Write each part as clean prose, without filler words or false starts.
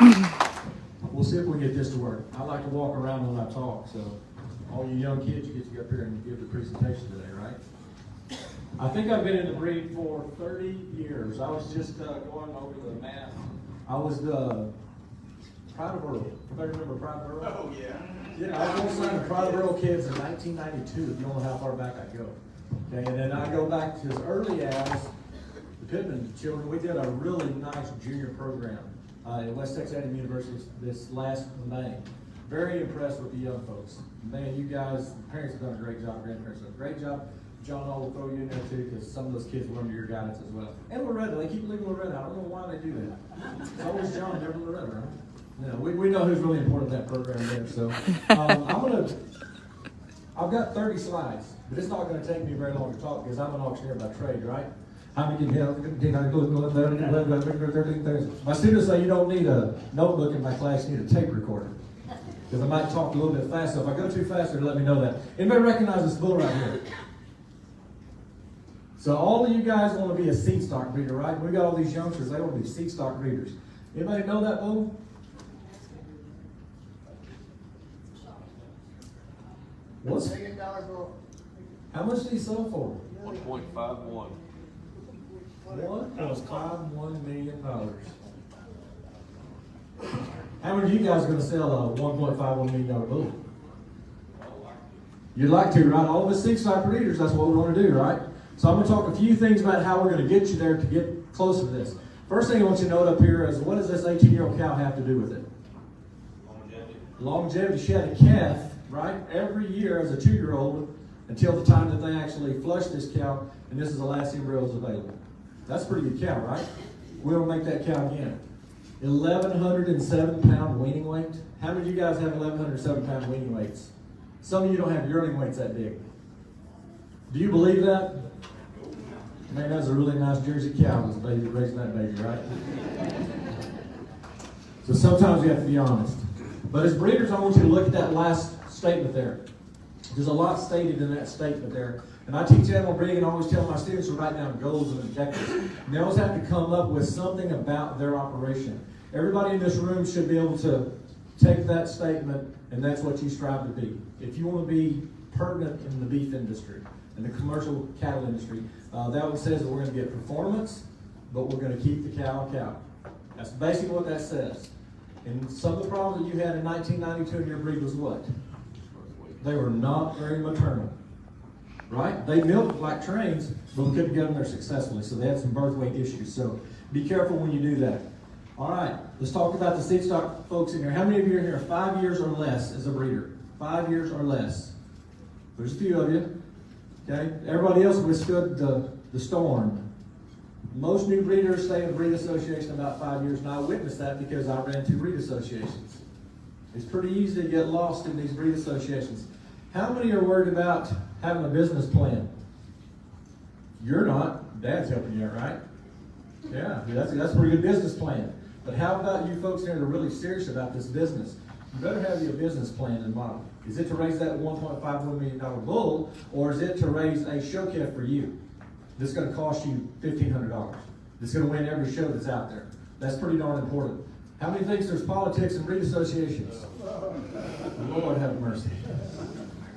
We'll see if we can get this to work. I like to walk around when I talk, so all you young kids, you get to get up here and give the presentation today, right? I think I've been in the breed for 30 years. I was just going over the math. I was the Pride of Earl. Everybody remember Pride of Earl? Oh, yeah. Yeah, I was going to sign the Pride of Earl kids in 1992, if you don't know how far back I go. Okay, and then I go back to as early as the Pittman children. We did a really nice junior program at West Texas A&M University this last May. Very impressed with the young folks. Man, you guys, the parents have done a great job, grandparents have done a great job. John, I will throw you in there too, because some of those kids will under your guidance as well. And Loretta, they keep leaving Loretta. I don't know why they do that. It's always John, never Loretta, right? No, we know who's really important in that program there. So I've got 30 slides, but it's not going to take me very long to talk because I'm an auctioneer by trade, right? My students say you don't need a notebook in my class, you need a tape recorder. Because I might talk a little bit fast, so if I go too fast, let me know that. Anybody recognize this bull right here? So all of you guys want to be a seed stock breeder, right? We got all these youngsters, they want to be seed stock breeders. Anybody know that bull? What's $1 million bull? How much did he sell for? 1.51. $1.51 million. How many of you guys are going to sell a $1.51 million bull? You'd like to, right? All of us seed stock breeders, that's what we want to do, right? So I'm going to talk a few things about how we're going to get you there to get closer to this. First thing I want you to note up here is, what does this 18-year-old cow have to do with it? Longevity. Longevity. She had a calf, right, every year as a 2-year-old until the time that they actually flushed this cow, and this is the last embryos available. That's a pretty good cow, right? We'll make that cow again. 1,107 pound weaning weight. How many of you guys have 1,107 pound weaning weights? Some of you don't have yearling weights that big. Do you believe that? Man, that's a really nice Jersey cow that's raising that baby, right? So sometimes you have to be honest. But as breeders, I want you to look at that last statement there. There's a lot stated in that statement there. And I teach animal breeding and I always tell my students to write down goals and objectives. And they always have to come up with something about their operation. Everybody in this room should be able to take that statement, and that's what you strive to be. If you want to be pertinent in the beef industry, in the commercial cattle industry, that one says that we're going to get performance, but we're going to keep the cow a cow. That's basically what that says. And some of the problems that you had in 1992 in your breed was what? They were not very maternal. Right? They milked like trains, but we couldn't get them there successfully, so they had some birth weight issues. So be careful when you do that. All right, let's talk about the seed stock folks in here. How many of you are here 5 years or less as a breeder? 5 years or less. There's a few of you. Okay? Everybody else withstood the storm. Most new breeders stay in breed association about 5 years, and I witnessed that because I ran 2 breed associations. It's pretty easy to get lost in these breed associations. How many are worried about having a business plan? You're not. Dad's helping you out, right? Yeah, that's a pretty good business plan. But how about you folks here that are really serious about this business? You better have your business plan in mind. Is it to raise that $1.51 million bull, or is it to raise a show calf for you? This is going to cost you $1,500. It's going to win every show that's out there. That's pretty darn important. How many thinks there's politics in breed associations? Lord have mercy.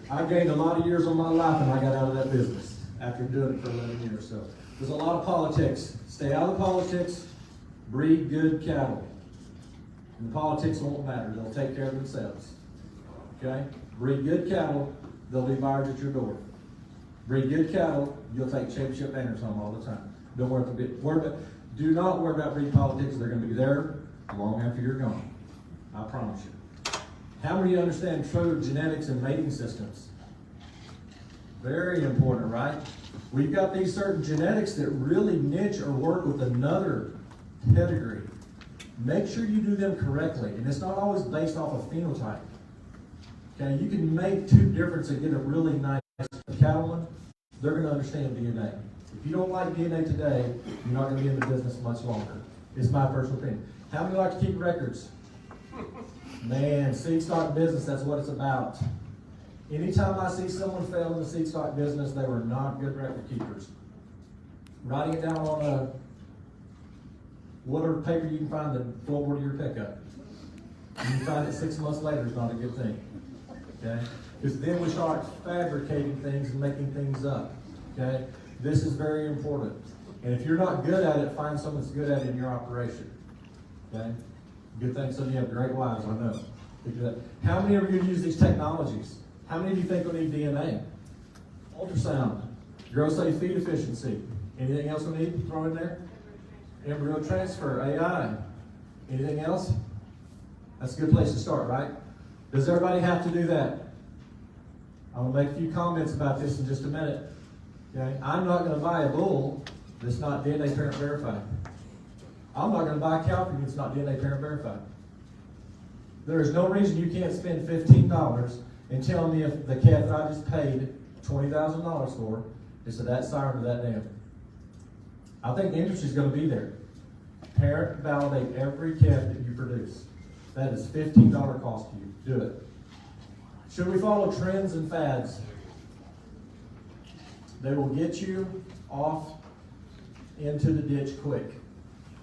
I gained a lot of years on my life and I got out of that business after doing it for 11 years. So there's a lot of politics. Stay out of the politics, breed good cattle. And the politics won't matter. They'll take care of themselves. Okay? Breed good cattle, they'll be buyers at your door. Breed good cattle, you'll take championship banners home all the time. Don't worry about, do not worry about breed politics. They're going to be there long after you're gone. I promise you. How many understand true genetics and mating systems? Very important, right? We've got these certain genetics that really niche or work with another pedigree. Make sure you do them correctly, and it's not always based off of phenotype. Okay, you can make 2 different and get a really nice cattleman. They're going to understand DNA. If you don't like DNA today, you're not going to be in the business much longer. It's my personal opinion. How many like to keep records? Man, seed stock business, that's what it's about. Anytime I see someone fail in the seed stock business, they were not good record keepers. Writing it down on whatever paper you can find the floorboard of your pickup. And you find it 6 months later is not a good thing, okay? Because then we start fabricating things and making things up, okay? This is very important. And if you're not good at it, find someone that's good at it in your operation, okay? Good thing some of you have great wives, I know. How many of you use these technologies? How many of you think we need DNA? Ultrasound, gross feed efficiency. Anything else we need to throw in there? Embryo transfer, AI. Anything else? That's a good place to start, right? Does everybody have to do that? I'm going to make a few comments about this in just a minute. Okay? I'm not going to buy a bull that's not DNA parent verified. I'm not going to buy a cow for you that's not DNA parent verified. There is no reason you can't spend $15 and tell me if the calf that I just paid $20,000 for is of that sire or that dam. I think the industry is going to be there. Parent validate every calf that you produce. That is $15 cost to you. Do it. Should we follow trends and fads? They will get you off into the ditch quick.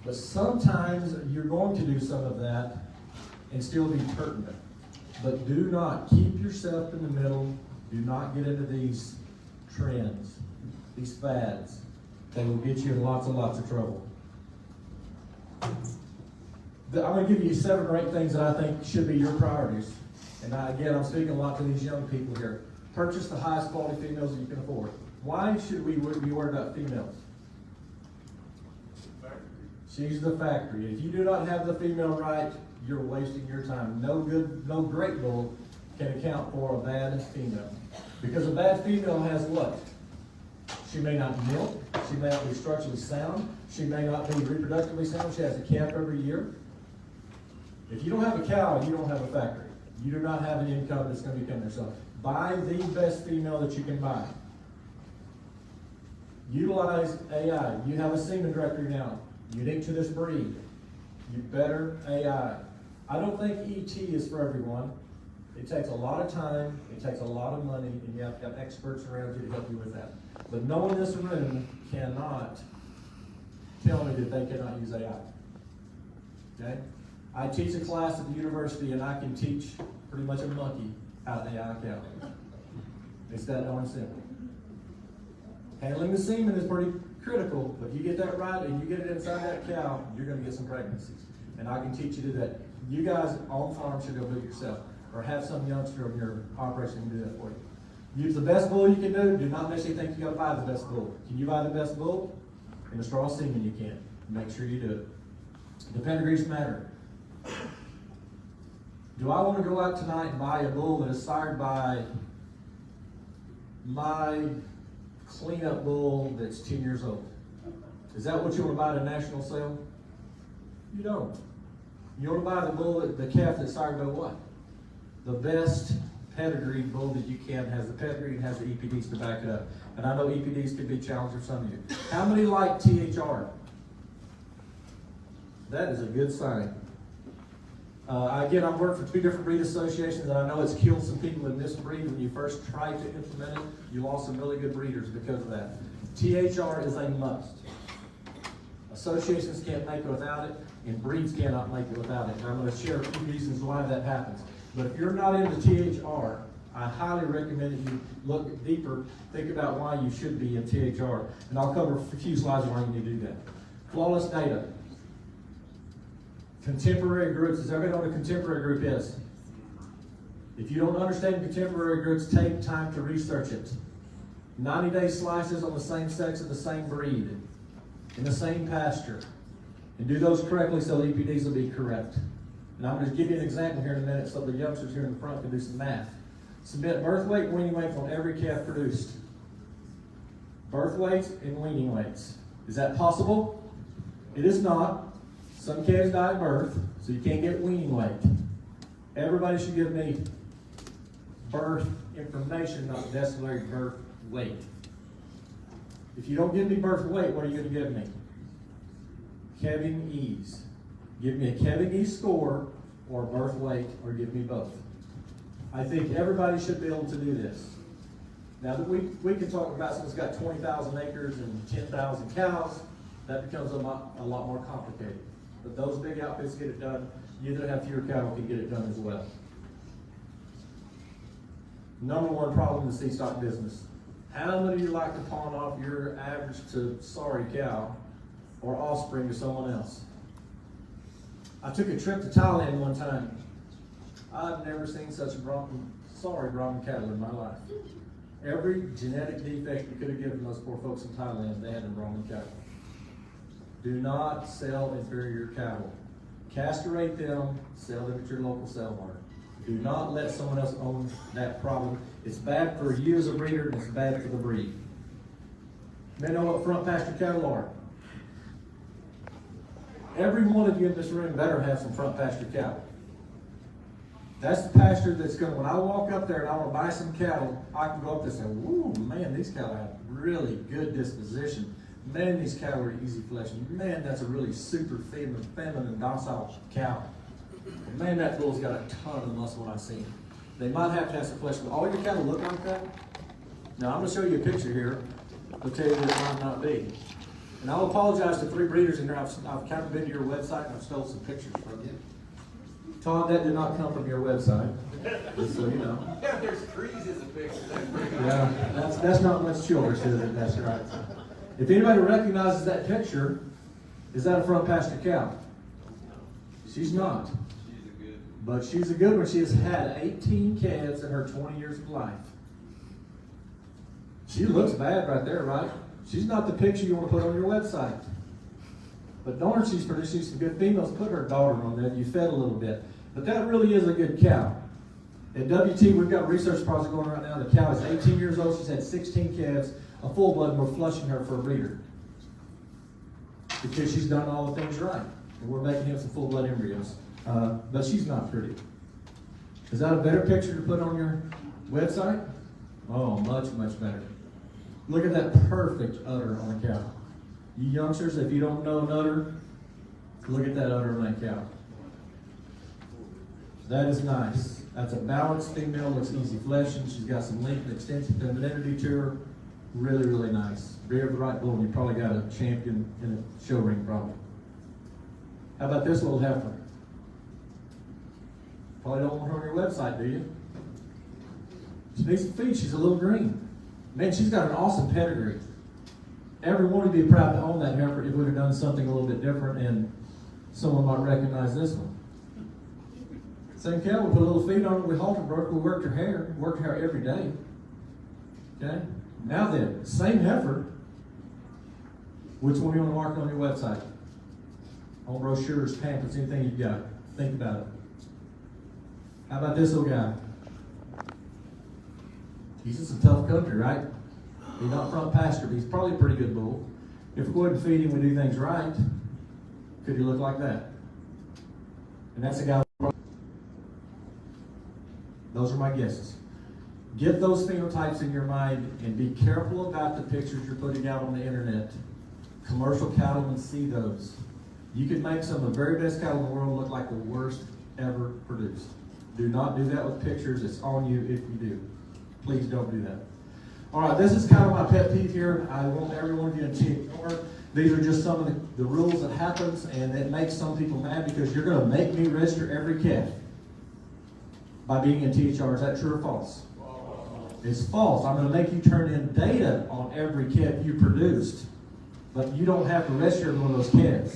But sometimes you're going to do some of that and still be pertinent. But do not keep yourself in the middle. Do not get into these trends, these fads. They will get you in lots and lots of trouble. I'm going to give you 7 or 8 things that I think should be your priorities. And again, I'm speaking a lot to these young people here. Purchase the highest quality females that you can afford. Why should we be worried about females? She's the factory. If you do not have the female right, you're wasting your time. No great bull can account for a bad female. Because a bad female has what? She may not milk. She may not be structurally sound. She may not be reproductively sound. She has a calf every year. If you don't have a cow, you don't have a factory. You do not have an income that's going to become yourself. Buy the best female that you can buy. Utilize AI. You have a semen directory now, unique to this breed. You better AI. I don't think ET is for everyone. It takes a lot of time, it takes a lot of money, and you have to have experts around you to help you with that. But no one in this room cannot tell me that they cannot use AI. Okay? I teach a class at the university, and I can teach pretty much a monkey how to AI a cow. It's that darn simple. Handling the semen is pretty critical, but if you get that right and you get it inside that cow, you're going to get some pregnancies. And I can teach you to do that. You guys on farm should go do it yourself, or have some youngster in your operation do that for you. Use the best bull you can do. Do not necessarily think you got to buy the best bull. Can you buy the best bull? In the straw semen you can. Make sure you do it. The pedigrees matter. Do I want to go out tonight and buy a bull that is sired by my cleanup bull that's 10 years old? Is that what you want to buy at a national sale? You don't. You want to buy the bull, the calf that's sired by what? The best pedigree bull that you can, has the pedigree and has the EPDs to back it up. And I know EPDs can be challenging for some of you. How many like THR? That is a good sign. Again, I've worked for 2 different breed associations, and I know it's killed some people in this breed. When you first tried to implement it, you lost some really good breeders because of that. THR is a must. Associations can't make it without it, and breeds cannot make it without it. And I'm going to share a few reasons why that happens. But if you're not into THR, I highly recommend that you look deeper, think about why you should be in THR. And I'll cover a few slides why you need to do that. Flawless data. Contemporary groups. Does everybody know what a contemporary group is? If you don't understand contemporary groups, take time to research it. 90-day slices on the same sex of the same breed, in the same pasture. And do those correctly so EPDs will be correct. And I'm going to give you an example here in a minute so the youngsters here in the front can do some math. Submit birth weight and weaning weight on every calf produced. Birth weights and weaning weights. Is that possible? It is not. Some calves die at birth, so you can't get weaning weight. Everybody should give me birth information, not necessarily birth weight. If you don't give me birth weight, what are you going to give me? Kevin E's. Give me a Kevin E score or birth weight, or give me both. I think everybody should be able to do this. Now, we can talk about someone's got 20,000 acres and 10,000 cows. that becomes a lot more complicated. But those big outfits get it done. You that have fewer cattle can get it done as well. Number one problem in the seed stock business. How many of you like to pawn off your average to sorry cow or offspring to someone else? I took a trip to Thailand one time. I've never seen such sorry Brahman cattle in my life. Every genetic defect you could have given those poor folks in Thailand, they had in Brahman cattle. Do not sell inferior cattle. Castrate them, sell them at your local sale mart. Do not let someone else own that problem. It's bad for you as a breeder, and it's bad for the breed. You may know what front pasture cattle are. Every one of you in this room better have some front pasture cattle. That's the pasture that's going to, when I walk up there and I want to buy some cattle, I can go up there and say, whoa, man, these cattle have really good disposition. Man, these cattle are easy flesh. Man, that's a really super feminine, docile cow. And man, that bull's got a ton of muscle when I see him. They might have to have some flesh, but all your cattle look like that? Now, I'm going to show you a picture here. I'll tell you that it might not be. And I'll apologize to 3 breeders in here. I've kind of been to your website and I've stole some pictures from you. Todd, that did not come from your website, just so you know. Yeah, there's trees as a picture. That's pretty good. Yeah, that's not much children, is it? That's right. If anybody recognizes that picture, is that a front pasture cow? She's not. She's a good. But she's a good one. She has had 18 calves in her 20 years of life. She looks bad right there, right? She's not the picture you want to put on your website. But darn, she's producing some good females. Put her daughter on there. You fed a little bit. But that really is a good cow. At WT, we've got a research project going right now. The cow is 18 years old. She's had 16 calves. A full blood, and we're flushing her for a breeder. Because she's done all the things right. And we're making him some full blood embryos. But she's not pretty. Is that a better picture to put on your website? Oh, much, much better. Look at that perfect udder on a cow. You youngsters, if you don't know an udder, look at that udder on that cow. That is nice. That's a balanced female, looks easy fleshing. She's got some length and extensive femininity to her. Really, really nice. Rear the right bull, and you probably got a champion in a show ring probably. How about this little heifer? Probably don't want her on your website, do you? She needs some feed. She's a little green. Man, she's got an awesome pedigree. Everyone would be proud to own that heifer if we would have done something a little bit different, and someone might recognize this one. Same cow, we put a little feed on it, we halter broke, we worked her hair every day. Okay? Now then, same heifer. Which one do you want to mark on your website? On brochures, pamphlets, anything you've got. Think about it. How about this little guy? He's in some tough country, right? He's not front pasture, but he's probably a pretty good bull. If we go ahead and feed him, we do things right, could he look like that? And that's a guy. Those are my guesses. Get those phenotypes in your mind and be careful about the pictures you're putting out on the internet. Commercial cattlemen see those. You can make some of the very best cattle in the world look like the worst ever produced. Do not do that with pictures. It's on you if you do. Please don't do that. All right, this is kind of my pet peeve here. I want every one of you to ignore. These are just some of the rules that happens, and it makes some people mad because you're going to make me register every calf by being in THR. Is that true or false? It's false. I'm going to make you turn in data on every calf you produced, but you don't have to register one of those calves.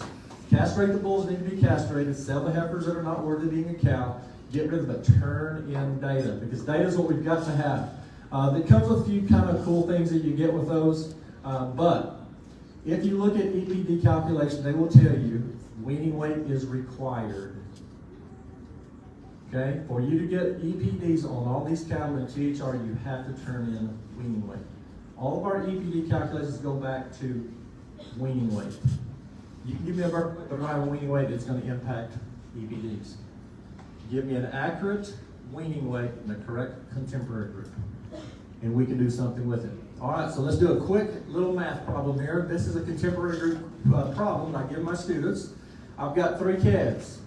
Castrate the bulls that need to be castrated. Sell the heifers that are not worthy of being a cow. Get rid of it. Turn in data, because data is what we've got to have. It comes with a few kind of cool things that you get with those, but if you look at EPD calculation, they will tell you weaning weight is required. Okay, for you to get EPDs on all these cattle in THR, you have to turn in weaning weight. All of our EPD calculations go back to weaning weight. You can give me a birth weight, but not a weaning weight, it's going to impact EPDs. Give me an accurate weaning weight and the correct contemporary group, and we can do something with it. All right, so let's do a quick little math problem here. This is a contemporary group problem I give my students. I've got 3 calves.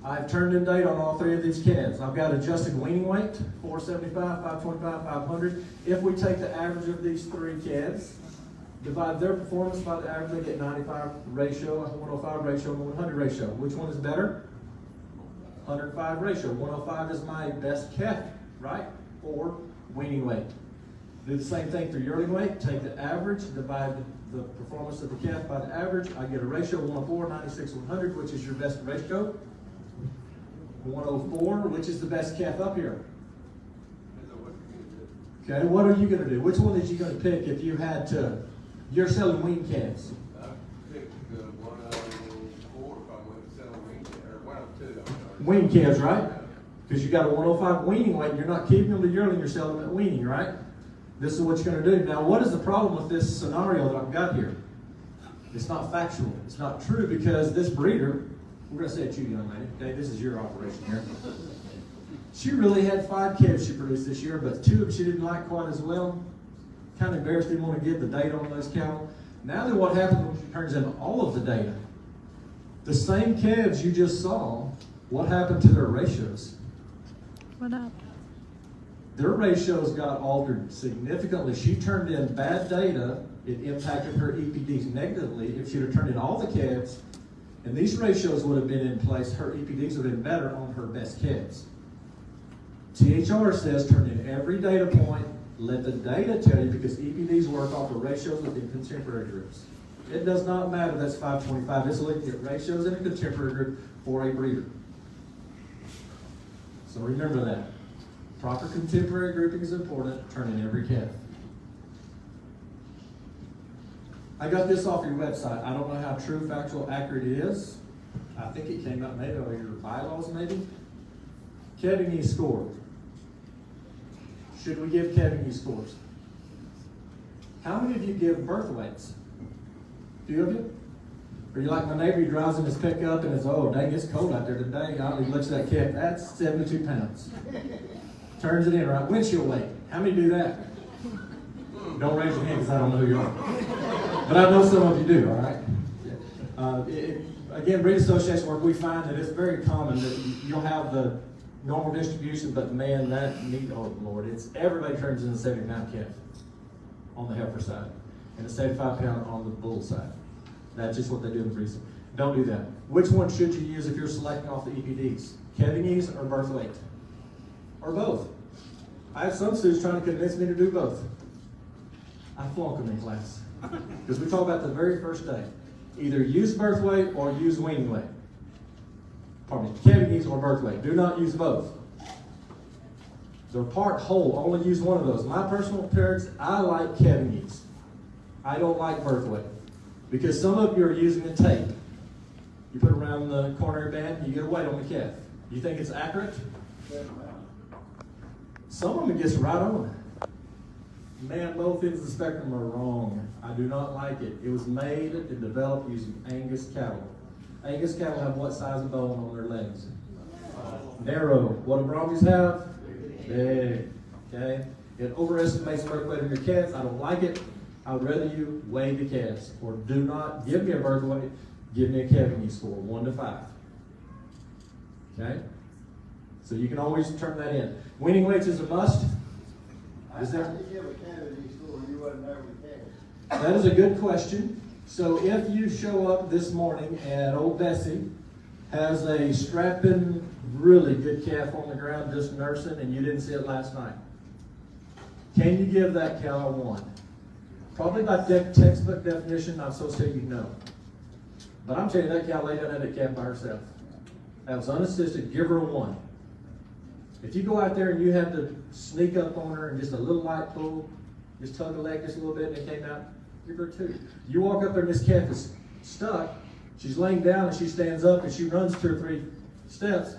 I've turned in data on all 3 of these calves. I've got adjusted weaning weight, 475, 525, 500. If we take the average of these 3 calves, divide their performance by the average, they get 95 ratio, 105 ratio, and 100 ratio. Which one is better? 105 ratio. 105 is my best calf, right? Or weaning weight. Do the same thing for yearling weight. Take the average, divide the performance of the calf by the average. I get a ratio 104, 96, 100, which is your best ratio. 104, which is the best calf up here. Okay, what are you going to do? Which one is you going to pick if you had to? You're selling wean calves. I picked 104 if I went to sell wing, or 102, I'm sorry. Wean calves, right? Because you got a 105 weaning weight, you're not keeping them to yearling, you're selling them at weaning, right? This is what you're going to do. Now, what is the problem with this scenario that I've got here? It's not factual. It's not true because this breeder, we're going to say it's you, young lady. Okay, this is your operation here. She really had 5 calves she produced this year, but 2 of them she didn't like quite as well. Kind of embarrassed, didn't want to give the data on those cattle. Now then what happens when she turns in all of the data? The same calves you just saw, what happened to their ratios? What up? Their ratios got altered significantly. She turned in bad data. It impacted her EPDs negatively. If she'd have turned in all the calves, and these ratios would have been in place, her EPDs would have been better on her best calves. THR says turn in every data point, let the data tell you, because EPDs work off of ratios within contemporary groups. It does not matter that's 525. It's looking at ratios in a contemporary group for a breeder. So remember that. Proper contemporary grouping is important. Turn in every calf. I got this off your website. I don't know how true, factual, accurate it is. I think it came out maybe over your bylaws, maybe. Kevin score. Should we give Kevin scores? How many of you give birth weights? Few of you? Or you like my neighbor, he drives in his pickup and it's, oh, dang, it's cold out there today. He looks at that calf, that's 72 pounds. Turns it in, right? Windshield weight. How many do that? Don't raise your hand because I don't know who you are. But I know some of you do, all right? Again, breed association work, we find that it's very common that you'll have the normal distribution, but man, that meat, oh Lord, it's everybody turns in a 70-pound calf on the heifer side and a 75-pound on the bull side. That's just what they do in the breed. Don't do that. Which one should you use if you're selecting off the EPDs? Kevinese or birth weight? Or both? I have some students trying to convince me to do both. I flunk them in class. Because we talk about the very first day. Either use birth weight or use weaning weight. Pardon me, Kevinese or birth weight. Do not use both. They're part whole. Only use one of those. My personal preference, I like Kevinese. I don't like birth weight. Because some of you are using a tape. You put it around the coronary band, you get a weight on the calf. You think it's accurate? Some of them it gets right on. Man, both ends of the spectrum are wrong. I do not like it. It was made and developed using Angus cattle. Angus cattle have what size of bone on their legs? Narrow. What do Braunviehs have? Big. Okay? It overestimates birth weight of your calves. I don't like it. I would rather you weigh the calves. Or do not give me a birth weight. Give me a Kevinese score, 1 to 5. Okay? So you can always turn that in. Weaning weights is a must. Is there? That is a good question. So if you show up this morning and old Bessie has a strapping, really good calf on the ground just nursing and you didn't see it last night, can you give that cow a 1? Probably by textbook definition, not so say you know. But I'm telling you, that cow laid down at that calf by herself. That was unassisted, give her a 1. If you go out there and you have to sneak up on her and just a little light pull, just tug the leg just a little bit and it came out, give her a 2. You walk up there and this calf is stuck, she's laying down and she stands up and she runs 2 or 3 steps,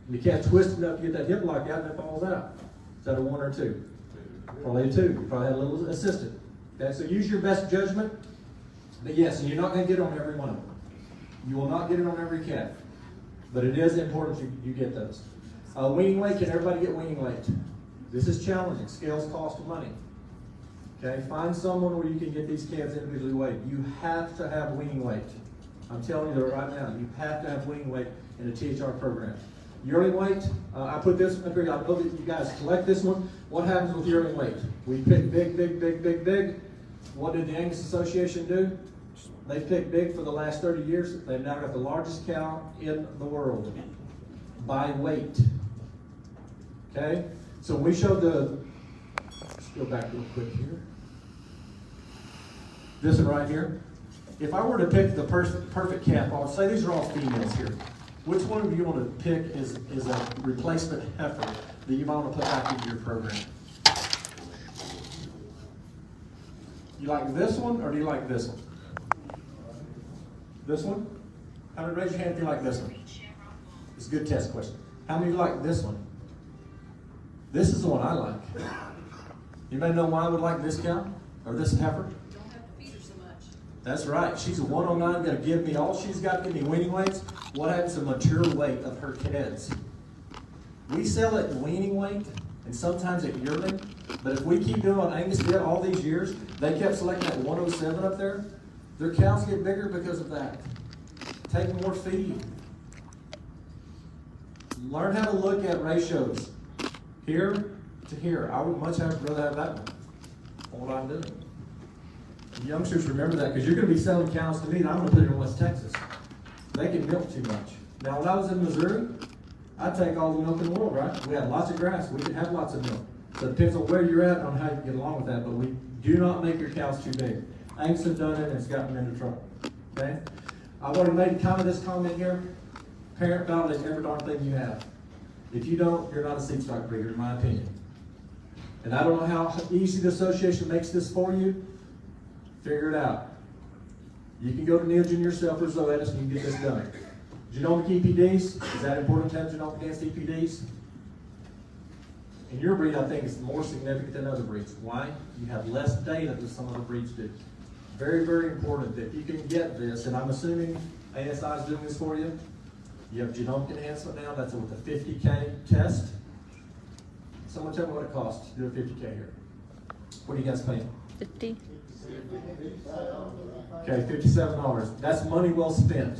and the calf twists enough to get that hip lock out and it falls out. Is that a 1 or 2? Probably a 2. You probably had a little assistant. Okay, so use your best judgment. But yes, and you're not going to get on every one of them. You will not get it on every calf. But it is important you get those. Weaning weight, can everybody get weaning weight? This is challenging. Scales cost money. Okay, find someone where you can get these calves individually weighed. You have to have weaning weight. I'm telling you that right now. You have to have weaning weight in a THR program. Yearling weight, I put this one up here. I know that you guys collect this one. What happens with yearling weight? We pick big, big, big, big, big. What did the Angus Association do? They picked big for the last 30 years. They've now got the largest cow in the world by weight. Okay? So we showed let's go back real quick here. This one right here. If I were to pick the perfect calf, I would say these are all females here. Which one of you want to pick is a replacement heifer that you might want to put back into your program? You like this one or do you like this one? This one? How many raise your hand if you like this one? It's a good test question. How many of you like this one? This is the one I like. Anybody know why I would like this cow or this heifer? Don't have to feed her so much. That's right. She's a 109, going to give me all she's got to give me weaning weights. What happens to the mature weight of her kids? We sell it in weaning weight and sometimes at yearling. But if we keep doing what Angus did all these years, they kept selecting that 107 up there. Their cows get bigger because of that. Take more feed. Learn how to look at ratios. Here to here. I would much rather have that one. What I'm doing. Youngsters, remember that because you're going to be selling cows to me and I'm going to put it in West Texas. They can milk too much. Now, when I was in Missouri, I'd take all the milk in the world, right? We had lots of grass. We could have lots of milk. So it depends on where you're at on how you get along with that, but we do not make your cows too big. Angus has done it and it's gotten them into trouble. Okay? I've already made kind of this comment here. Parent validate every darn thing you have. If you don't, you're not a seed stock breeder, in my opinion. And I don't know how easy the association makes this for you. Figure it out. You can go to Neogen yourself or Zoetis and you can get this done. Genomic EPDs, is that important to have genomic against EPDs? In your breed, I think it's more significant than other breeds. Why? You have less data than some other breeds do. Very, very important that you can get this, and I'm assuming ASI is doing this for you. You have genomic enhancement now, that's with a 50K test. Someone tell me what it costs to do a 50K here. What are you guys paying? 50. Okay, $57. That's money well spent.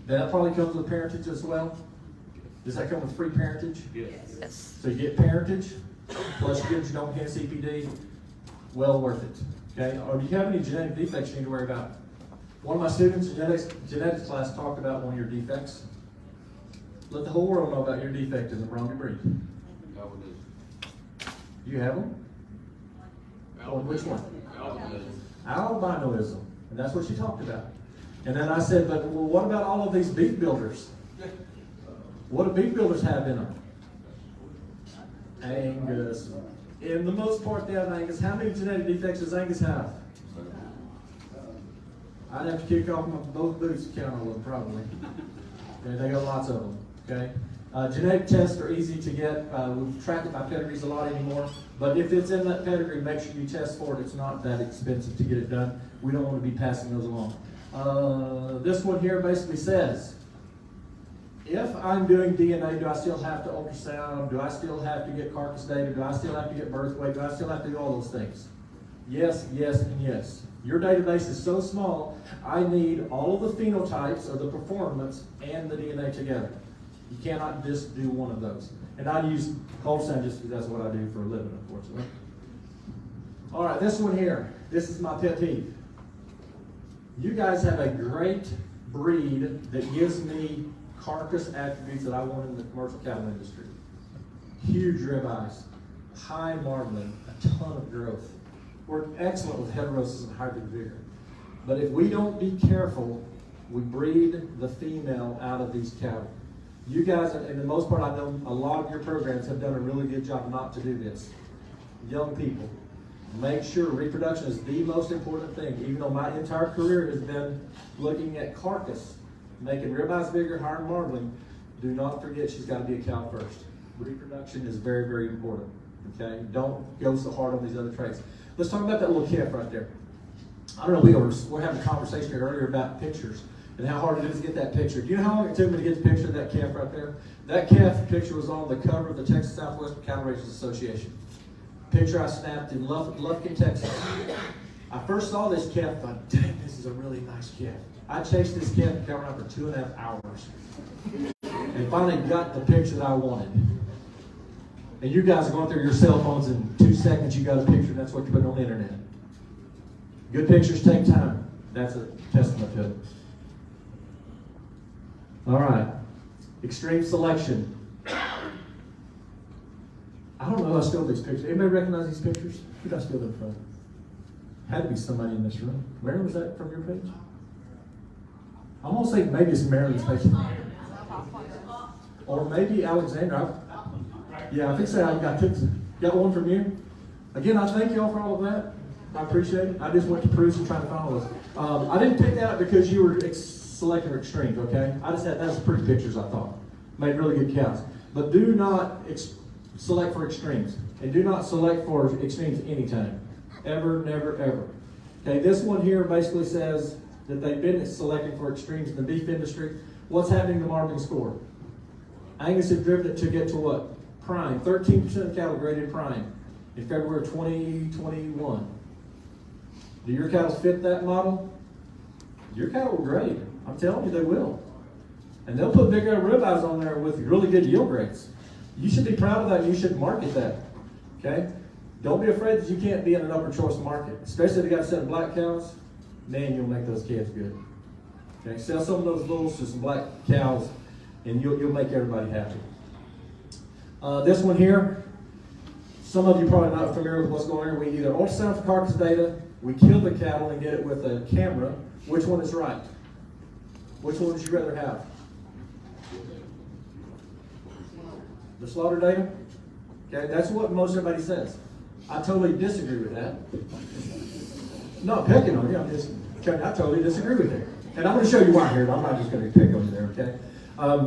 That probably comes with parentage as well. Does that come with free parentage? Yes. So you get parentage, plus you get genomic enhanced CPD, well worth it. Okay, or do you have any genetic defects you need to worry about? One of my students in genetics class talked about one of your defects. Let the whole world know about your defect in the Braunvieh breed. You have them? Oh, which one? Albinoism. And that's what she talked about. And then I said, but well, what about all of these beef builders? What do beef builders have in them? Angus. In the most part, they have Angus. How many genetic defects does Angus have? I'd have to kick off both boots to count on them, probably. Okay, they got lots of them. Okay. Genetic tests are easy to get. We track it by pedigrees a lot anymore. But if it's in that pedigree, make sure you test for it. It's not that expensive to get it done. We don't want to be passing those along. This one here basically says, if I'm doing DNA, do I still have to ultrasound? Do I still have to get carcass data? Do I still have to get birth weight? Do I still have to do all those things? Yes, yes, and yes. Your database is so small, I need all of the phenotypes of the performance and the DNA together. You cannot just do one of those. And I use ultrasound just because that's what I do for a living, unfortunately. All right, this one here. This is my pet peeve. You guys have a great breed that gives me carcass attributes that I want in the commercial cattle industry. Huge ribeyes, high marbling, a ton of growth. We're excellent with heterosis and hybrid vigor. But if we don't be careful, we breed the female out of these cattle. You guys, in the most part, I know a lot of your programs have done a really good job not to do this. Young people, make sure reproduction is the most important thing. Even though my entire career has been looking at carcass, making ribeyes bigger, higher marbling, do not forget she's got to be a cow first. Reproduction is very, very important. Okay, don't go so hard on these other traits. Let's talk about that little calf right there. I don't know, we're having a conversation here earlier about pictures and how hard it is to get that picture. Do you know how long it took me to get the picture of that calf right there? That calf picture was on the cover of the Texas Southwestern Cattle Raisers Association. Picture I snapped in Lufkin, Texas. I first saw this calf and thought, dang, this is a really nice calf. I chased this calf and covered around for 2.5 hours. And finally got the picture that I wanted. And you guys are going through your cell phones in 2 seconds, you got a picture, and that's what you put on the internet. Good pictures take time. That's a testament to it. All right. Extreme selection. I don't know who I stole these pictures. Anybody recognize these pictures? Who did I steal them from? Had to be somebody in this room. Where was that from your page? I'm gonna say maybe it's Marilyn's page. Or maybe Alexandra. Yeah, I think so. I got one from you. Again, I thank y'all for all of that. I appreciate it. I just went to Peruse and trying to find all those. I didn't pick that up because you were selecting extremes, okay? I just had, that's pretty pictures, I thought. Made really good counts. But do not select for extremes. And do not select for extremes anytime. Ever, never, ever. Okay, this one here basically says that they've been selecting for extremes in the beef industry. What's happening to marketing score? Angus had driven it to get to what? Prime. 13% of cattle graded prime in February of 2021. Do your cattle fit that model? Your cattle will grade. I'm telling you, they will. And they'll put bigger ribeyes on there with really good yield grades. You should be proud of that. You should market that. Okay? Don't be afraid that you can't be in an upper choice market, especially if you got 7 black cows. Man, you'll make those calves good. Okay? Sell some of those bulls to some black cows, and you'll make everybody happy. This one here, some of you probably not familiar with what's going on. We either ultrasound for carcass data, we kill the cattle and get it with a camera. Which one is right? Which one would you rather have? The slaughter data? Okay, that's what most everybody says. I totally disagree with that. Not picking on you, I totally disagree with it. And I'm going to show you why here. I'm not just going to pick on you there, okay?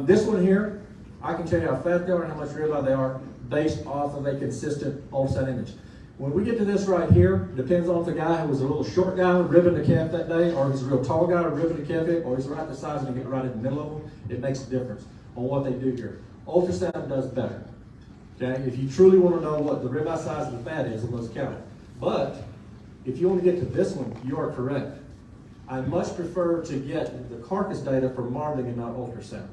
This one here, I can tell you how fat they are and how much ribeye they are based off of a consistent ultrasound image. When we get to this right here, depends on if the guy was a little short guy ribbing the calf that day, or he's a real tall guy ribbing the calf, or he's right the size and you get right in the middle of them. It makes a difference on what they do here. Ultrasound does better. Okay, if you truly want to know what the ribeye size of the fat is in those cattle. But if you want to get to this one, you are correct. I much prefer to get the carcass data from marbling and not ultrasound.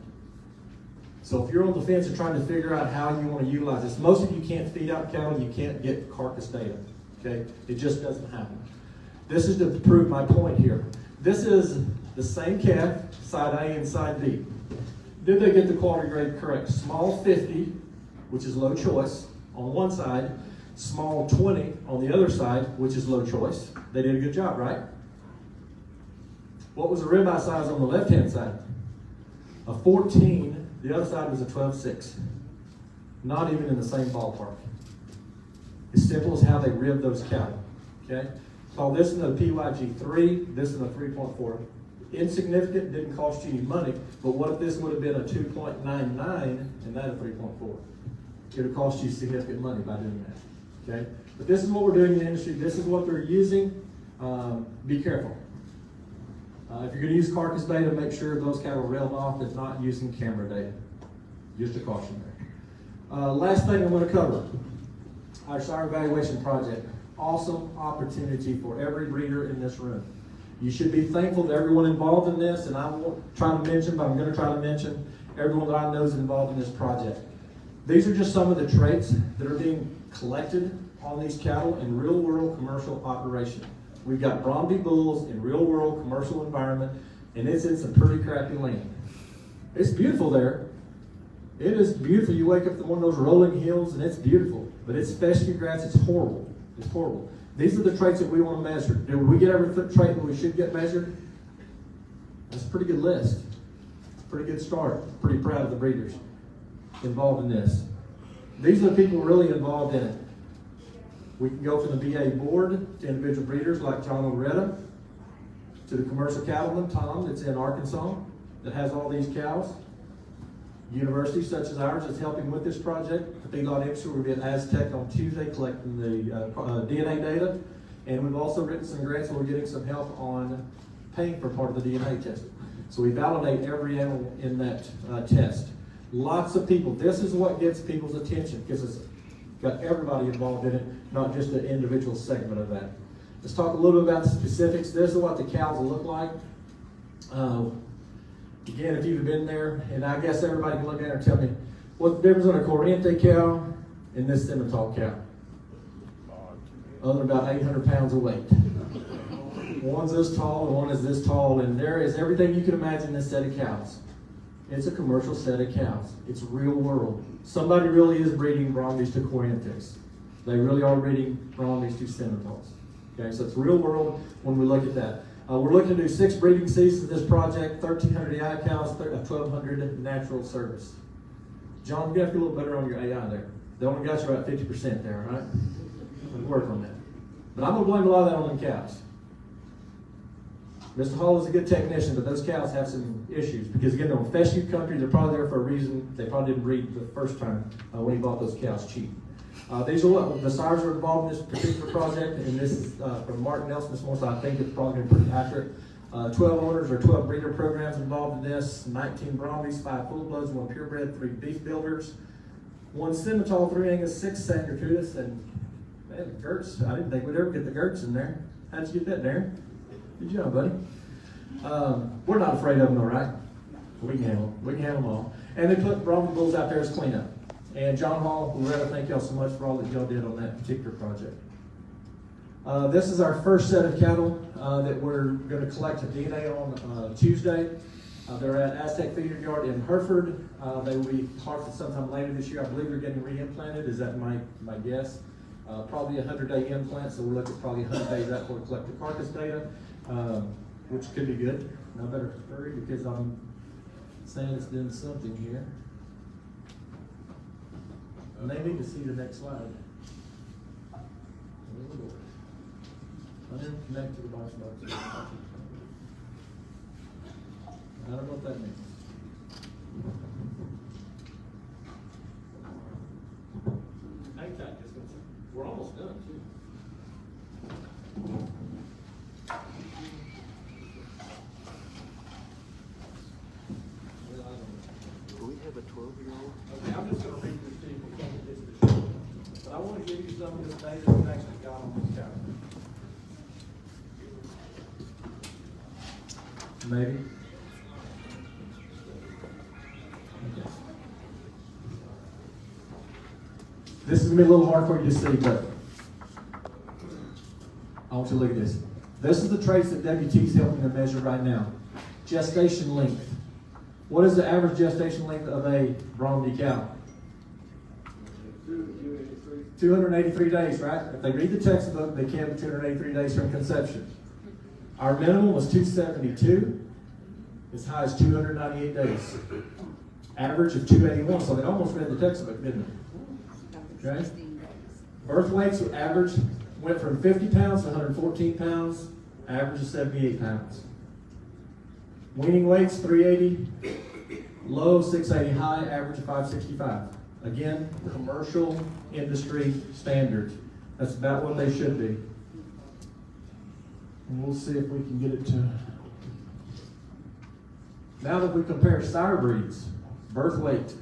So if you're on the fence and trying to figure out how you want to utilize this, most of you can't feed out cattle, you can't get carcass data. Okay, it just doesn't happen. This is to prove my point here. This is the same calf, side A and side B. Did they get the quality grade correct? Small 50, which is low choice, on one side. Small 20 on the other side, which is low choice. They did a good job, right? What was the ribeye size on the left-hand side? A 14. The other side was a 12.6. Not even in the same ballpark. As simple as how they rib those cattle. Okay? Call this one a PYG3, this one a 3.4. Insignificant, didn't cost you any money, but what if this would have been a 2.99 and that a 3.4? It would cost you significant money by doing that. Okay? But this is what we're doing in the industry. This is what they're using. Be careful. If you're going to use carcass data, make sure those cattle are railed off, if not using camera data. Just a caution there. Last thing I'm going to cover, our sire evaluation project. Awesome opportunity for every breeder in this room. You should be thankful to everyone involved in this, and I won't try to mention, but I'm going to try to mention everyone that I know is involved in this project. These are just some of the traits that are being collected on these cattle in real-world commercial operation. We've got Braunvieh bulls in real-world commercial environment, and it's in some pretty crappy land. It's beautiful there. It is beautiful. You wake up to one of those rolling hills, and it's beautiful. But it's fescue grass. It's horrible. It's horrible. These are the traits that we want to measure. Did we get every trait that we should get measured? That's a pretty good list. Pretty good start. Pretty proud of the breeders involved in this. These are the people really involved in it. We can go from the BA board to individual breeders like John Loretta, to the commercial cattleman, Tom, that's in Arkansas, that has all these cows. Universities such as ours is helping with this project. The feedlot industry will be at Aztec on Tuesday collecting the DNA data. And we've also written some grants where we're getting some help on paying for part of the DNA testing. So we validate every animal in that test. Lots of people. This is what gets people's attention because it's got everybody involved in it, not just an individual segment of that. Let's talk a little bit about the specifics. This is what the cows will look like. Again, if you've been there, and I guess everybody can look at it and tell me what the difference on a Corriente cow and this Simmental cow. Other than about 800 pounds of weight. One's this tall and one is this tall, and there is everything you can imagine in this set of cows. It's a commercial set of cows. It's real world. Somebody really is breeding Braunviehs to Corinths. They really are breeding Braunviehs to Seminoles. Okay, so it's real world when we look at that. We're looking to do 6 breeding seasons of this project, 1,300 AI cows, 1,200 natural service. John, you have to get a little better on your AI there. They only got you about 50% there, all right? We'll work on that. But I'm going to blame a lot of that on the cows. Mr. Hall is a good technician, but those cows have some issues because, again, they're in fescue country. They're probably there for a reason. They probably didn't breed the first time when he bought those cows cheap. These are what the sires are involved in this particular project, and this is from Martin Nelson this morning, so I think it's probably going to be pretty accurate. 12 owners or 12 breeder programs involved in this, 19 Braunviehs, 5 full-bloods, 1 purebred, 3 beef builders, 1 Simmental, 3 Angus, 6 Sangertudis, and man, the Gertz. I didn't think we'd ever get the Gertz in there. How'd you get that, Darren? Good job, buddy. We're not afraid of them, though, right? We can handle them. We can handle them all. And they put Braunvieh bulls out there as cleanup. And John Hall, Loretta, thank y'all so much for all that y'all did on that particular project. This is our first set of cattle that we're going to collect DNA on Tuesday. They're at Aztec Feeder Yard in Hereford. They will be harvested sometime later this year. I believe they're getting re-implanted. Is that my guess? Probably a 100-day implant, so we're looking at probably 100 days out before we collect the carcass data, which could be good. And I better hurry because I'm saying it's doing something here. And they need to see the next slide. I didn't connect to the box. I don't know what that means. Hang tight, just gonna say. We're almost done too. Do we have a 12-year-old? Okay, I'm just gonna read this to you. We can't get this to show. But I want to give you some of this data that we actually got on this cow. Maybe. Okay. This is gonna be a little hard for you to see, but I want you to look at this. This is the traits that WT is helping to measure right now. Gestation length. What is the average gestation length of a Braunvieh cow? 283 days, right? If they read the textbook, they can be 283 days from conception. Our minimum was 272, as high as 298 days. Average of 281, so they almost read the textbook, didn't they? Okay? Birth weights were average, went from 50 pounds to 114 pounds, average of 78 pounds. Weaning weights, 380, low 680, high, average of 565. Again, commercial industry standards. That's about what they should be. And we'll see if we can get it to. Now that we compare sire breeds, birth weight.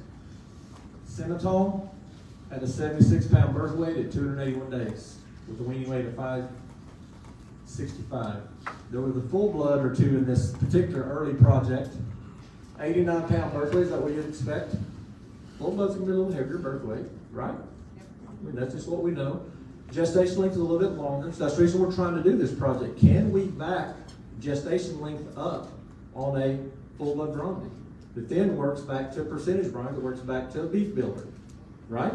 Simmental had a 76-pound birth weight at 281 days with a weaning weight of 565. There was a full blood or two in this particular early project. 89-pound birth weight, is that what you'd expect? Full blood's gonna be a little heavier birth weight, right? I mean, that's just what we know. Gestation length is a little bit longer, so that's the reason we're trying to do this project. Can we back gestation length up on a full blood Braunvieh that then works back to a percentage Braunvieh that works back to a beef builder, right?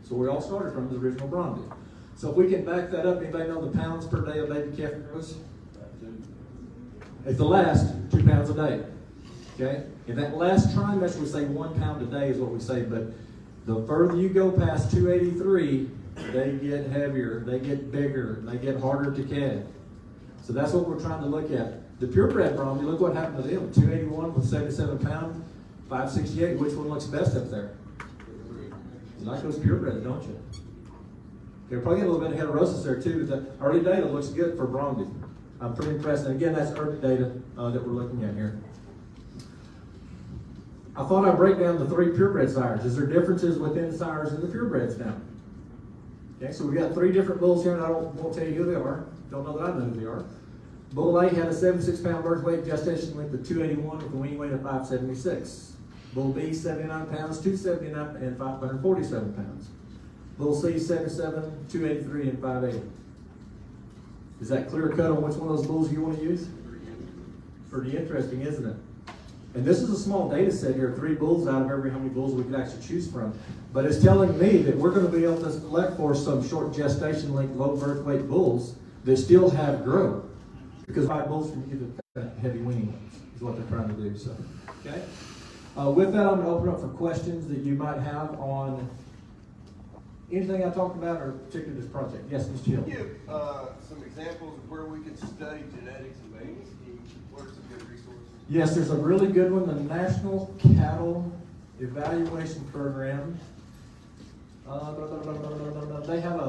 So we all started from the original Braunvieh. So if we can back that up, anybody know the pounds per day a baby calf grows? At the last, 2 pounds a day. Okay? In that last trimester, we say 1 pound a day is what we say, but the further you go past 283, they get heavier, they get bigger, they get harder to calve. So that's what we're trying to look at. The purebred Braunvieh, look what happened to them. 281 with 77 pounds, 568. Which one looks best up there? You like those purebreds, don't you? They're probably getting a little bit of heterosis there too. The early data looks good for Braunvieh. I'm pretty impressed. And again, that's early data that we're looking at here. I thought I'd break down the 3 purebred sires. Is there differences within sires and the purebreds now? Okay, so we've got 3 different bulls here, and I won't tell you who they are. Don't know that I know who they are. Bull A had a 76-pound birth weight, gestation length of 281 with a weaning weight of 576. Bull B, 79 pounds, 279 and 547 pounds. Bull C, 77, 283 and 580. Is that clear cut on which one of those bulls you want to use? Pretty interesting, isn't it? And this is a small data set here, 3 bulls out of every how many bulls we could actually choose from. But it's telling me that we're going to be able to select for some short gestation length, low birth weight bulls that still have growth. Because 5 bulls can give it heavy weaning ones, is what they're trying to do. So, okay. With that, I'm going to open up for questions that you might have on anything I talked about or particularly this project. Yes, Ms. Jill. Give some examples of where we can study genetics and mating schemes. What are some good resources? Yes, there's a really good one, the National Cattle Evaluation Program. They have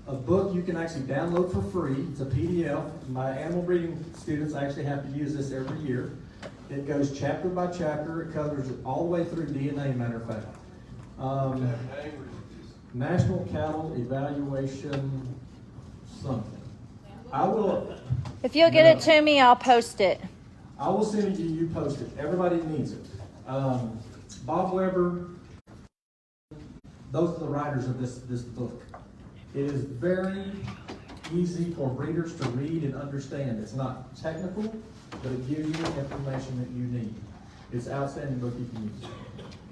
a book you can actually download for free. It's a PDF. My animal breeding students actually have to use this every year. It goes chapter by chapter. It covers it all the way through DNA, matter of fact. National Cattle Evaluation something. I will. If you'll get it to me, I'll post it. I will send it to you. You post it. Everybody needs it. Bob Weber. Those are the writers of this book. It is very easy for readers to read and understand. It's not technical, but it gives you the information that you need. It's an outstanding book you can use.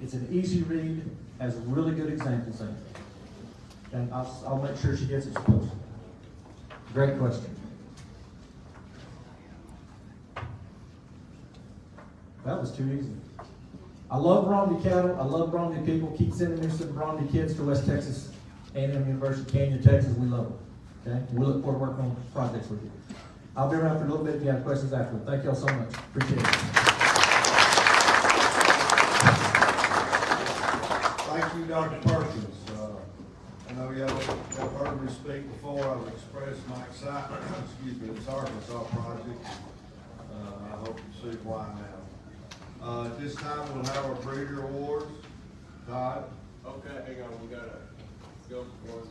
It's an easy read, has really good examples in it. And I'll make sure she gets it posted. Great question. That was too easy. I love Braunvieh cattle. I love Braunvieh people. Keep sending me some Braunvieh kids to West Texas A&M University, Canyon, Texas. We love them. Okay? We look forward to working on projects with you. I'll be around for a little bit if you have questions afterward. Thank y'all so much. Appreciate it. Thank you, Dr. Perkins. I know y'all heard me speak before. I've expressed my excitement, excuse me, this Arkansas project. I hope you see why now. At this time, we'll have our breeder awards. Todd? Okay, hang on, we gotta go for one.